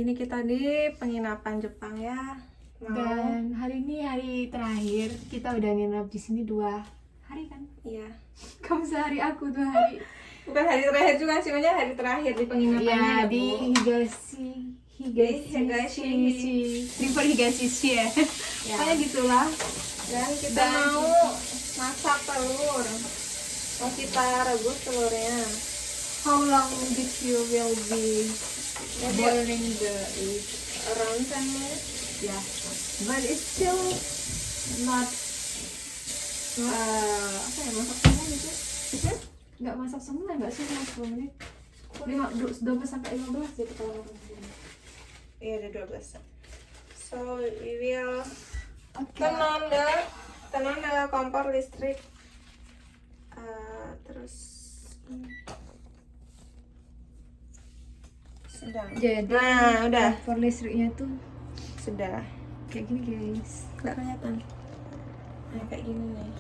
ini kita di penginapan Jepang ya. Dan hari ini hari terakhir kita udah nginep di sini 2 hari kan? Iya. Kamu sehari, aku 2 hari. Bukan hari terakhir juga sih, maksudnya hari terakhir di penginapannya. Iya, di Higashi River Higashi ya. Kayak gitulah. Dan kita mau masak telur. Mau kita rebus telurnya. How long this you will be boiling the egg? Around 10 minutes. Yeah, but it's still not Apa ya, masak semua gitu? nggak masak semua, nggak sih 10 menit. 12 sampai 15 gitu kalau masak semua. Iya, ada 12. So we will Oke. turn on the kompor listrik. Terus sedang. Jadi Nah, udah. kompor listriknya tuh Sudah. kayak gini guys. Nggak kelihatan. Nah, kayak gini nih.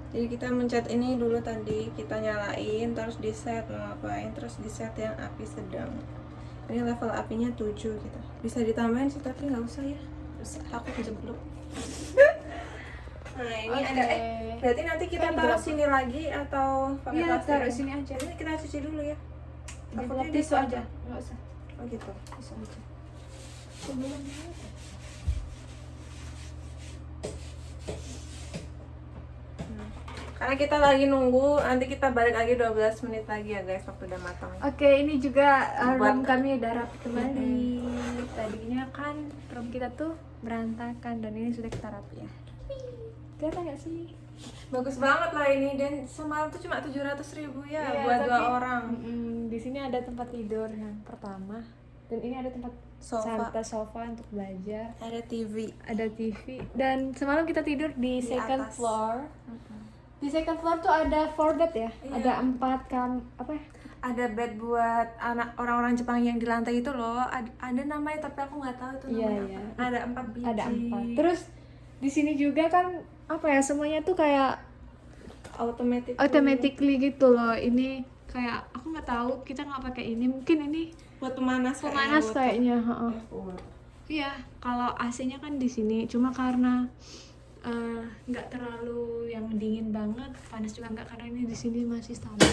Jadi kita mencet ini dulu tadi, kita nyalain, terus di set mau ngapain, terus di set yang api sedang. Ini level apinya 7 gitu. Bisa ditambahin sih tapi nggak usah ya. Terus aku kejeblok. Nah ini Oke. ada berarti nanti kita Kan taruh berapa? sini lagi atau pakai Iya, plastik? taruh sini aja. Ini kita cuci dulu ya. Takutnya Takutnya tisu aja, nggak usah. Oh gitu. Tisu aja. Sebelum Karena kita lagi nunggu, nanti kita balik lagi 12 menit lagi ya guys, waktu udah matang. Oke, ini juga room Buat- kami udah rapi kembali. Tadinya kan room kita tuh berantakan dan ini sudah kita rapi ya. Kelihatan nggak sih? Bagus banget lah ini, dan semalam tuh cuma 700.000 ya Iya, buat tapi, 2 orang. Di sini ada tempat tidur yang pertama dan ini ada tempat sofa untuk belajar, Ada TV. ada TV dan semalam kita tidur di second atas. floor. Di second floor tuh ada 4 bed ya, Iya. ada 4 apa ya? Ada bed buat anak orang-orang Jepang yang di lantai itu loh. Ada namanya tapi aku nggak tahu itu Iya, namanya iya. apa. Ada 4 biji. Ada 4. Terus di sini juga kan apa ya, semuanya tuh kayak automatically gitu loh. Ini kayak aku nggak tahu, kita nggak pakai ini, mungkin ini buat pemanas kayaknya, heeh. Buat. Iya, kalau AC-nya kan di sini, cuma karena nggak terlalu yang dingin banget, panas juga nggak, karena ini di sini masih stabil.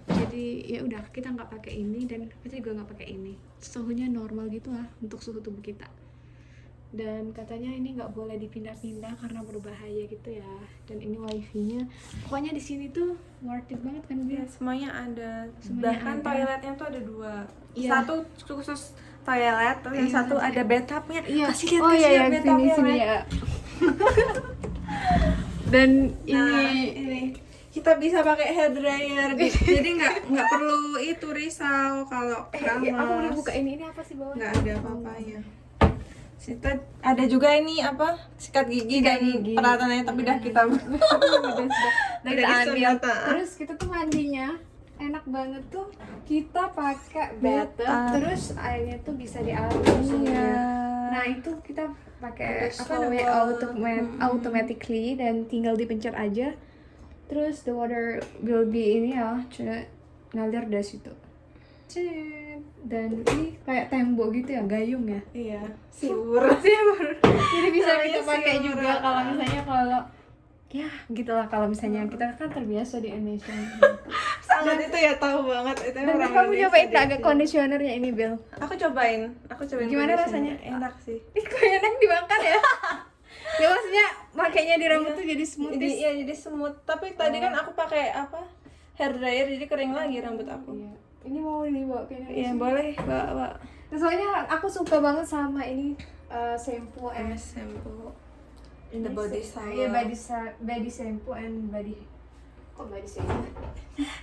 Jadi ya udah, kita nggak pakai ini dan kita juga nggak pakai ini. Suhunya normal gitu lah untuk suhu tubuh kita. Dan katanya ini nggak boleh dipindah-pindah karena berbahaya gitu ya. Dan ini wifi-nya, pokoknya di sini tuh worth it banget kan Ya, dia. semuanya ada. Semuanya Bahkan ada. toiletnya tuh ada 2. Iya. Satu khusus toilet, terus yang Iya, satu ada bathtubnya. Iya. Kasih lihat, Oh kasih iya, lihat yang bathtubnya, sini Ren. ya. Dan Nah, ini ini kita bisa pakai hair dryer, jadi nggak perlu itu risau kalau aku udah keramas. buka ini apa sih bawah? Nggak ada apa-apanya. Kita ada juga ini apa, sikat gigi Sikat dan gigi. perawatannya, tapi udah kita Udah Udah kita ambil. disunat. Terus kita tuh mandinya enak banget tuh, kita pakai bathtub, Bathtub. terus airnya tuh bisa diatur suhunya. Nah itu kita pakai Ada apa namanya, shower. automatically, dan tinggal dipencet aja, terus the water will be ini ya, ngalir dari situ. Cet. Dan ini kayak tembok gitu ya, gayung ya. Iya, siur. Jadi bisa Namanya kita pakai siur. juga kalau misalnya ya gitulah, kalau misalnya kita kan terbiasa di Indonesia. Sangat itu ya, tahu banget itu. Dan orang kamu Indonesia nyobain di agak sini. conditionernya ini, Bel? Aku cobain. Gimana conditioner. rasanya? Enak sih. Ih, kok enak dibakar ya? Ya maksudnya makainya di rambut tuh jadi smooth. Jadi smooth. Tapi tadi kan aku pakai apa? Hair dryer, jadi kering lagi rambut aku. Iya. Ini mau dibawa ke Indonesia. Iya, boleh, Mbak. Soalnya aku suka banget sama ini shampoo and MS shampoo. The body shower. Iya, body shampoo and body. Kok body shampoo?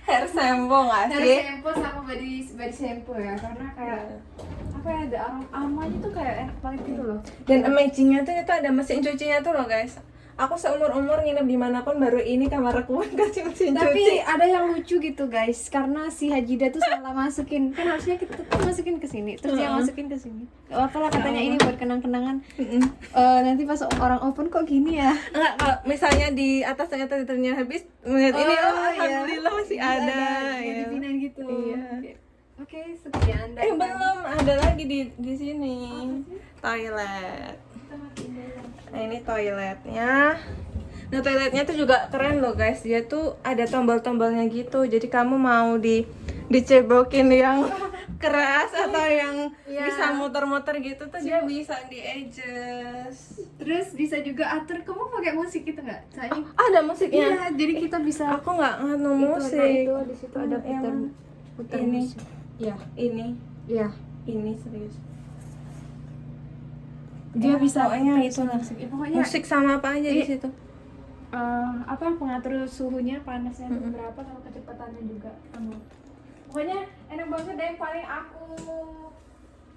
Hair shampoo nggak Hair sih? shampoo sama body shampoo ya, karena kayak apa ya, ada aromanya tuh kayak enak banget gitu loh. Dan amazingnya tuh itu ada mesin cucinya tuh loh guys. Aku seumur-umur nginep dimanapun baru ini kamar aku kasih mesin Tapi cuci. ada yang lucu gitu guys, karena si Hajida tuh salah masukin, kan harusnya kita tuh masukin ke sini, terus dia masukin ke sini. Gak apa-apa lah katanya, ini buat kenang-kenangan. Nanti pas orang open kok gini ya. Enggak, kalau misalnya di atas ternyata liternya habis, melihat ini, iya. alhamdulillah masih ada. Mau Ya. dipindahin gitu. Iya. Kayak, Oke, sekian. Belum ada lagi di sini. Toilet. Nah, ini toiletnya. Nah, toiletnya tuh juga keren loh guys. Dia tuh ada tombol-tombolnya gitu. Jadi kamu mau dicebokin yang keras atau yang bisa muter-muter gitu tuh dia bisa di adjust. Terus bisa juga atur, kamu pakai musik gitu nggak? Soalnya Ada musiknya. iya, jadi kita bisa Aku nggak nganu musik. itu di situ ada putar ini. musik. Iya, Ini serius. dia bisa pokoknya itu lah. musik. Ya, pokoknya Musik sama apa aja di Iya. situ. apa pengatur suhunya, panasnya itu berapa, sama kecepatannya juga sama. Pokoknya enak banget deh. Yang paling aku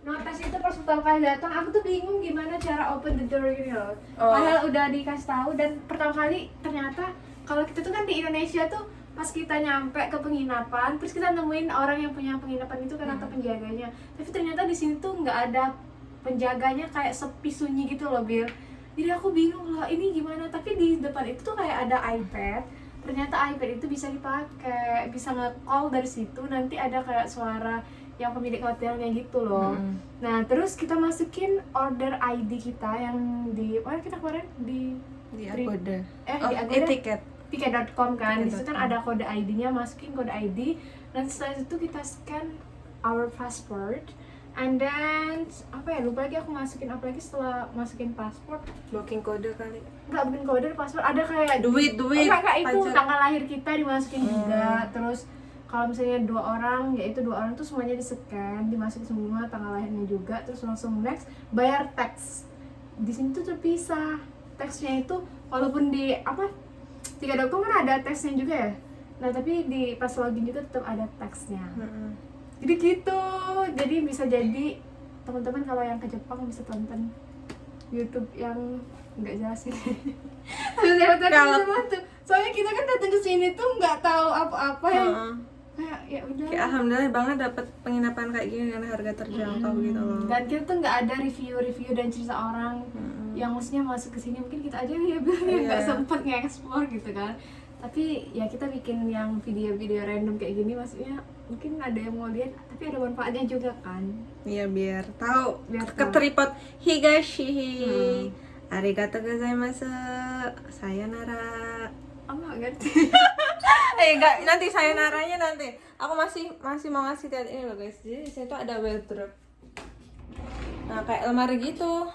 notice itu pas pertama kali datang, aku tuh bingung gimana cara open the door gini loh. Padahal udah dikasih tahu, dan pertama kali ternyata kalau kita tuh kan di Indonesia tuh pas kita nyampe ke penginapan, terus kita nemuin orang yang punya penginapan itu kan atau penjaganya. Tapi ternyata di sini tuh nggak ada penjaganya, kayak sepi sunyi gitu loh, Bil. Jadi aku bingung lah ini gimana, tapi di depan itu tuh kayak ada iPad. Ternyata iPad itu bisa dipakai, bisa nge-call dari situ, nanti ada kayak suara yang pemilik hotelnya gitu loh. Nah, terus kita masukin order ID kita yang di mana kita kemarin di Agoda. di Agoda Tiket. tiket.com kan. Di situ kan Tiket.com. ada kode ID-nya, masukin kode ID, dan setelah itu kita scan our passport. And then apa ya, lupa lagi aku masukin apa lagi setelah masukin paspor. Booking kode kali. Nggak, bukan kode paspor, ada kayak Duit. enggak itu Pajak. tanggal lahir kita dimasukin juga. Terus kalau misalnya 2 orang, yaitu 2 orang tuh semuanya di scan, dimasukin semua tanggal lahirnya juga, terus langsung next bayar tax. Di sini tuh terpisah taxnya itu, walaupun di apa tiket.com kan ada taxnya juga ya. Nah tapi di pas login juga tetap ada taxnya. Jadi gitu, jadi bisa jadi teman-teman kalau yang ke Jepang bisa tonton YouTube yang nggak jelas ini. Kalau soalnya kita kan datang ke sini tuh nggak tahu apa-apa yang kayak ya udah. Kayak alhamdulillah banget dapat penginapan kayak gini dengan harga terjangkau gitu loh. Dan kita tuh nggak ada review dan cerita orang yang maksudnya masuk ke sini, mungkin kita aja ya nggak sempet nge-explore gitu kan. Tapi ya kita bikin yang video-video random kayak gini, maksudnya mungkin ada yang mau lihat tapi ada manfaatnya juga kan. Iya, biar tahu. Biar Keteripot higashi. Arigatou gozaimasu. Sayonara. Oh nggak ngerti. Enggak, nanti sayonaranya nanti. Aku masih mau ngasih lihat ini loh guys. Jadi di sini tuh ada wardrobe. Nah, kayak lemari gitu.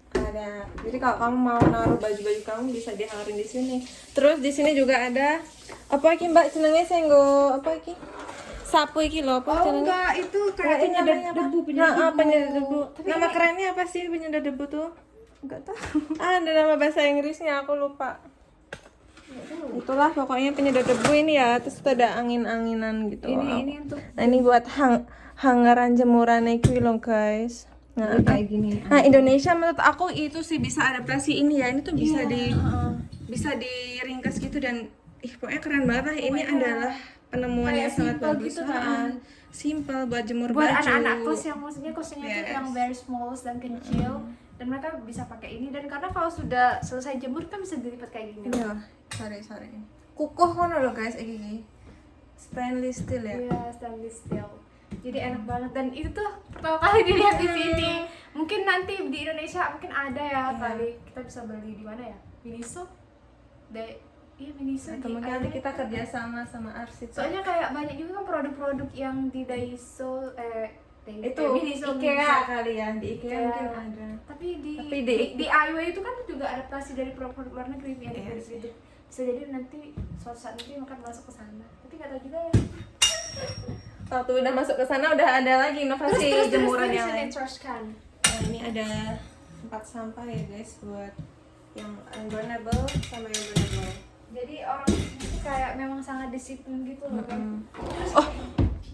Ada. Jadi kalau kamu mau naruh baju-baju kamu bisa dihangarin di sini. Terus di sini juga ada apa iki Mbak jenenge senggo apa iki? Sapu iki lho apa jenenge? Enggak, itu kayak penyedot debu, penyedot debu. Nama kerennya apa sih penyedot debu tuh? Enggak tahu. Ada nama bahasa Inggrisnya, aku lupa. Itulah pokoknya penyedot debu ini ya. Terus tuh ada angin-anginan gitu. Ini untuk Nah, ini buat hangaran jemuran iki loh guys. Nah, kayak gini. Nah, Indonesia menurut aku itu sih bisa adaptasi ini ya. Ini tuh bisa bisa diringkas gitu dan pokoknya keren banget lah. Ini adalah penemuan yang sangat bagus gitu, simple buat jemur buat baju. anak-anak kos yang maksudnya kosnya tuh yang very small dan kecil, dan mereka bisa pakai ini, dan karena kalau sudah selesai jemur kan bisa dilipat kayak gini. Iya, sorry. Kukuh kono loh guys, iki. Stainless steel ya. Iya, stainless steel. Jadi enak banget, dan itu tuh pertama kali dilihat di sini. Mungkin nanti di Indonesia mungkin ada ya kali kita bisa beli di mana ya? Miniso. Iya Miniso. Atau mungkin nanti kita kerja sama Arsit. Soalnya kayak banyak juga kan produk-produk yang di Daiso itu Miniso, IKEA kali ya, di IKEA mungkin ada. Tapi di di DIY itu kan juga adaptasi dari produk luar negeri yang dari situ. Bisa jadi nanti suatu saat nanti akan masuk ke sana. Tapi nggak tahu juga ya. Waktu udah masuk ke sana udah ada lagi inovasi jemuran yang lain. Nah, ini ada tempat sampah ya guys buat yang unburnable sama yang burnable. Jadi orang itu kayak memang sangat disiplin gitu loh kan. Oh,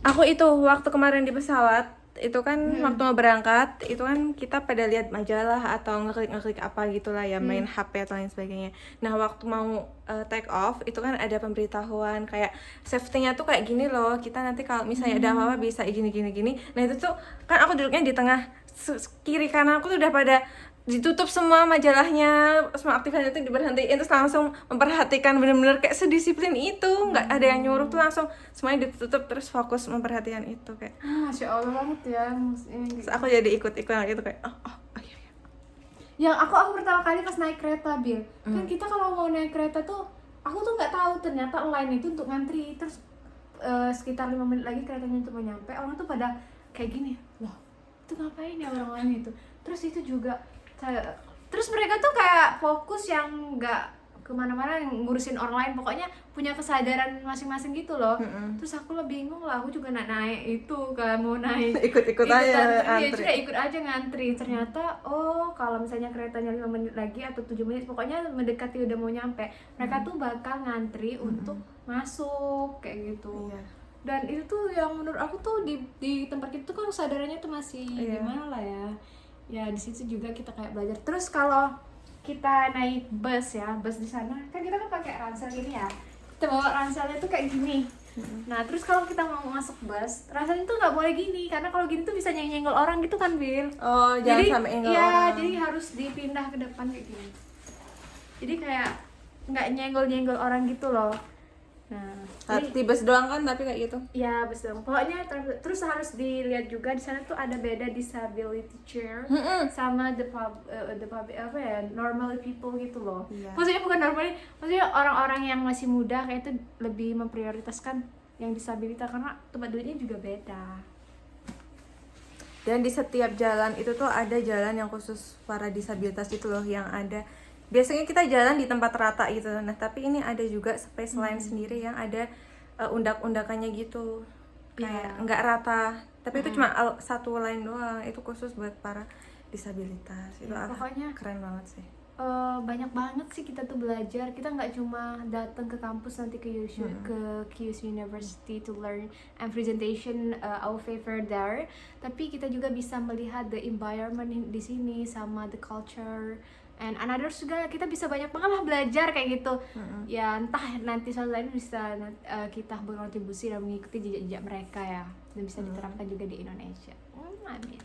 aku itu waktu kemarin di pesawat itu kan waktu mau berangkat itu kan kita pada lihat majalah atau ngeklik apa gitulah ya, main HP atau lain sebagainya. Nah waktu mau take off itu kan ada pemberitahuan kayak safety-nya tuh kayak gini loh, kita nanti kalau misalnya ada apa-apa bisa gini. Nah itu tuh kan aku duduknya di tengah, kiri kanan aku tuh udah pada ditutup semua majalahnya, semua aktivitas itu diberhentiin, terus langsung memperhatikan bener-bener kayak sedisiplin itu, nggak ada yang nyuruh tuh, langsung semuanya ditutup terus fokus memperhatikan itu kayak. Masya Allah banget ya, Terus aku jadi ikut-ikutan gitu kayak oh iya. Yang aku pertama kali pas naik kereta, Bil, kan kita kalau mau naik kereta tuh aku tuh nggak tahu ternyata line itu untuk ngantri, terus sekitar 5 menit lagi keretanya itu mau nyampe, orang tuh pada kayak gini, loh itu ngapain ya orang-orang itu, terus itu juga terus mereka tuh kayak fokus yang nggak kemana-mana ngurusin orang lain, pokoknya punya kesadaran masing-masing gitu loh. Terus aku lah bingung lah, aku juga naik itu kan, mau naik ikut aja ya antri. juga ikut aja ngantri. Ternyata kalau misalnya keretanya 5 menit lagi atau 7 menit, pokoknya mendekati udah mau nyampe, mereka tuh bakal ngantri untuk masuk kayak gitu. Iya. Dan itu tuh yang menurut aku tuh di tempat kita tuh kan kesadarannya tuh masih gimana lah ya di situ juga kita kayak belajar. Terus kalau kita naik bus ya, bus di sana kan kita kan pakai ransel gini ya, kita bawa ranselnya tuh kayak gini. Nah terus kalau kita mau masuk bus, ranselnya tuh nggak boleh gini, karena kalau gini tuh bisa nyenggol orang gitu kan, Bil. Oh, jangan sampai nyenggol orang. Jadi harus dipindah ke depan kayak gini, jadi kayak nggak nyenggol orang gitu loh. Nah, di bus doang kan tapi kayak gitu. Ya betul. Pokoknya terus harus dilihat juga di sana tuh ada beda disability chair sama the apa ya, normal people gitu loh. Iya. Maksudnya bukan normal, maksudnya orang-orang yang masih muda kayak itu lebih memprioritaskan yang disabilitas karena tempat duduknya juga beda. Dan di setiap jalan itu tuh ada jalan yang khusus para disabilitas itu loh, yang ada biasanya kita jalan di tempat rata gitu. Nah, tapi ini ada juga space line sendiri yang ada undak-undakannya gitu. Kayak nggak rata, tapi itu cuma satu line doang. Itu khusus buat para disabilitas. Itu pokoknya keren banget sih. Banyak banget sih kita tuh belajar. Kita nggak cuma datang ke kampus nanti ke QS University to learn and presentation our favor there, tapi kita juga bisa melihat the environment di sini sama the culture and another juga. Kita bisa banyak banget lah belajar kayak gitu. Ya entah nanti suatu lain bisa kita berkontribusi dan mengikuti jejak-jejak mereka ya, dan bisa diterapkan juga di Indonesia. Amin.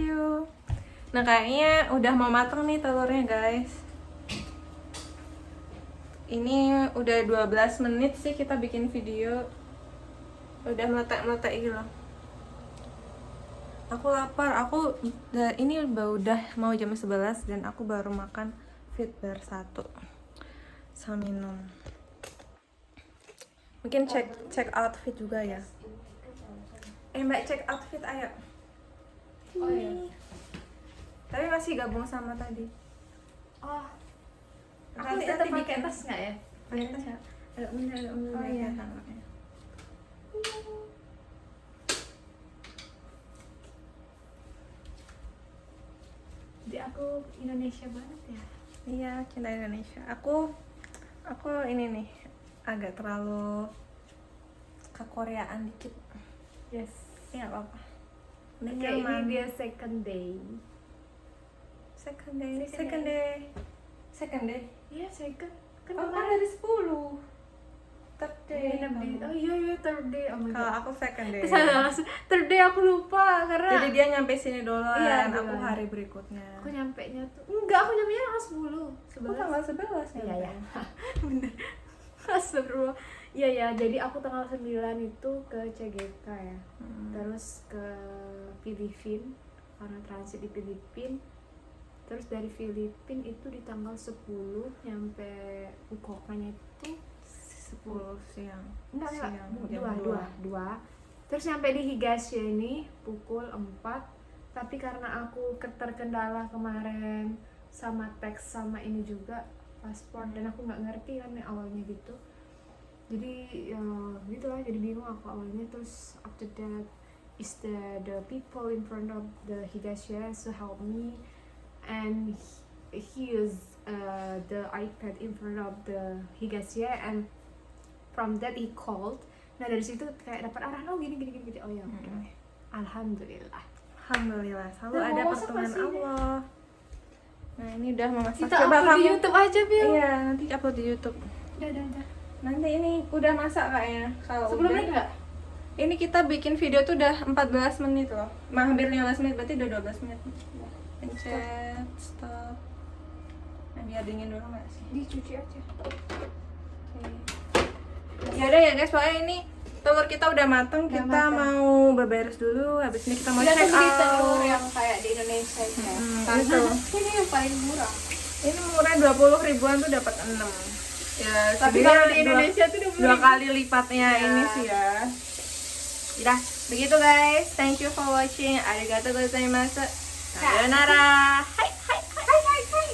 Yuk. Nah, kayaknya udah mau matang nih telurnya, guys. Ini udah 12 menit sih kita bikin video. Udah meletak-meletak gitu loh. Aku lapar. Ini udah mau jam 11 dan aku baru makan Fitbar 1 sama minum. Mungkin check outfit juga ya. Mbak, cek outfit ayo. Oh iya. Tapi masih gabung sama tadi. Oh, Nanti tetap pakai bikin tas nggak ya? pakai tas ya. Agak bener. Oh iya. Jadi aku Indonesia banget ya. Iya, cinta Indonesia. Aku ini nih agak terlalu kekoreaan dikit. Yes. Ya nggak apa-apa. Udah Oke, nyaman. ini dia second day. Second day. Iya, second. Kan Oh, kan kemarin dari 10. Third day. nginep di. Oh iya, third day. Oh my Kalau god. aku second day. Third day aku lupa karena Jadi dia nyampe sini duluan, Iya, aku duluan. hari berikutnya. aku nyampe nya tuh. Enggak, aku nyampe nya tanggal 10. Aku tanggal 11 Iya ya. Bener. Astagfirullah. Iya ya, jadi aku tanggal 9 itu ke CGK ya. Terus ke Filipina, karena transit di Filipina. Terus dari Filipina itu di tanggal 10 nyampe Fukuokanya itu 10 siang. enggak Siang, jam 2. Terus nyampe di Higashi ini pukul 4. Tapi karena aku terkendala kemarin sama teks sama ini juga paspor, dan aku nggak ngerti kan awalnya gitu, jadi ya gitulah, jadi bingung aku awalnya. Terus after that is the people in front of the Higashi to help me, and he used the iPad in front of the Higashi, and from that he called. Nah dari situ kayak dapat arahan, oh gini. Oh ya udah. Alhamdulillah Selalu Dan ada mau masak pertolongan nasi ini. Allah. Nah, ini udah mau masak. kita upload di YouTube aja, Bil. Iya, nanti upload di YouTube. Udah. Nanti ini udah masak kayaknya. Kalau Sebelumnya udah, enggak? Ini kita bikin video tuh udah 14 menit loh. Hampir 15 menit, berarti udah 12 menit. Pencet stop. Nah, biar dingin dulu nggak sih? Dicuci aja. Ya udah ya guys, pokoknya ini telur kita udah mateng. Udah Kita mateng. mau beberes dulu. Habis ini kita mau Udah check beli out. telur yang kayak di Indonesia itu ya. Karena itu. ini yang paling murah. Ini murah 20 ribuan tuh dapat 6. Ya, Tapi sebenarnya kalau di Indonesia tuh 20 dua ribu. kali lipatnya Ya. ini sih ya. Udah, begitu guys. Thank you for watching. Arigatou gozaimasu. Sayonara.